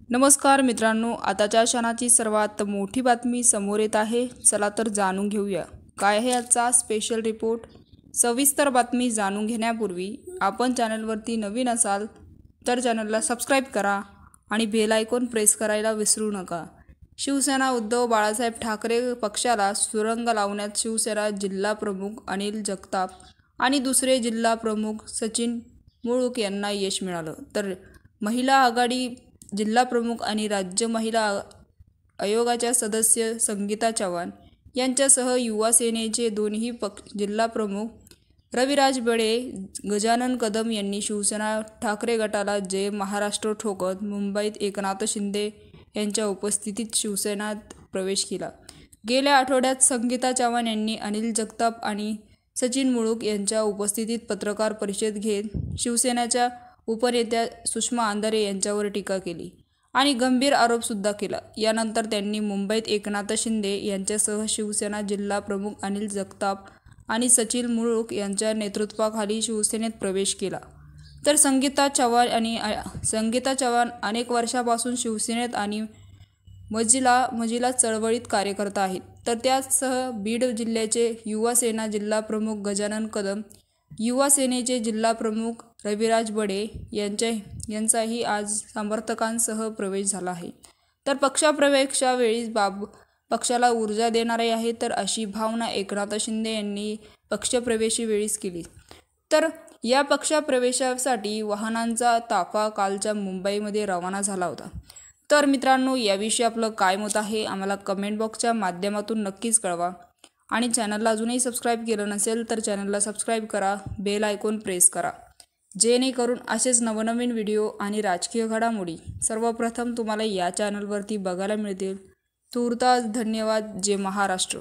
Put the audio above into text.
नमस्कार मित्रांनो, आताच्या क्षणाची सर्वात मोठी बातमी समोर येत आहे। चला तर जाणून घेऊया काय आहे आजचा स्पेशल रिपोर्ट। सविस्तर बातमी जाणून घेण्यापूर्वी आपण चॅनलवरती नवीन असाल तर चॅनलला सबस्क्राइब करा आणि बेल आयकॉन प्रेस करायला विसरू नका। शिवसेना उद्धव बाळासाहेब ठाकरे पक्षाला सुरंग लावण्यात शिवसेना जिल्हा प्रमुख अनिल जगताप आणि दुसरे जिल्हा प्रमुख सचिन मुळूक यांना यश मिळालं, तर महिला आघाडी जिल्हा प्रमुख आणि राज्य महिला आयोगाच्या सदस्य संगीता चव्हाण यांच्यासह युवा सेनेचे दोन्ही जिल्हा प्रमुख रविराज बडे, गजानन कदम यांनी शिवसेना ठाकरे गटाला जय महाराष्ट्र ठोकत मुंबईत एकनाथ शिंदे यांच्या उपस्थितीत शिवसेनेत प्रवेश केला। गेल्या आठवड्यात संगीता चव्हाण यांनी अनिल जगताप आणि सचिन मुळूक यांच्या उपस्थितीत पत्रकार परिषद घेत शिवसेनेच्या उपनेत्या सुषमा अंधारे यांच्यावर टीका केली आणि गंभीर आरोपसुद्धा केला। यानंतर त्यांनी मुंबईत एकनाथ शिंदे यांच्यासह शिवसेना जिल्हा प्रमुख अनिल जगताप आणि सचिन मुळूक यांच्या नेतृत्वाखाली शिवसेनेत प्रवेश केला। तर संगीता चव्हाण अनेक वर्षांपासून शिवसेनेत आणि महिला चळवळीत कार्यरत आहेत। तर त्यासह बीड जिल्ह्याचे युवा सेना जिल्हा प्रमुख गजानन कदम, युवा सेनेचे जिल्हा प्रमुख रविराज बडे यांचाही आज समर्थकांसह प्रवेश झाला आहे। तर पक्षप्रवेशावेळी पक्षाला ऊर्जा देणारे आहे, तर अशी भावना एकनाथ शिंदे यांनी पक्षप्रवेशावेळीच केली। तर या पक्षप्रवेशासाठी वाहनांचा ताफा कालच्या मुंबईमध्ये रवाना झाला होता। तर मित्रांनो, याविषयी आपलं काय मत आहे आम्हाला कमेंट बॉक्सच्या माध्यमातून नक्कीच कळवा आणि चॅनलला अजूनही सबस्क्राइब केलं नसेल तर चॅनलला सबस्क्राइब करा, बेल आयकॉन प्रेस करा, जेणेकरून असेच नवनवीन व्हिडिओ आणि राजकीय घडामोडी सर्वप्रथम तुम्हाला या चॅनलवरती बघायला मिळतील। तूर्तास धन्यवाद। जय महाराष्ट्र।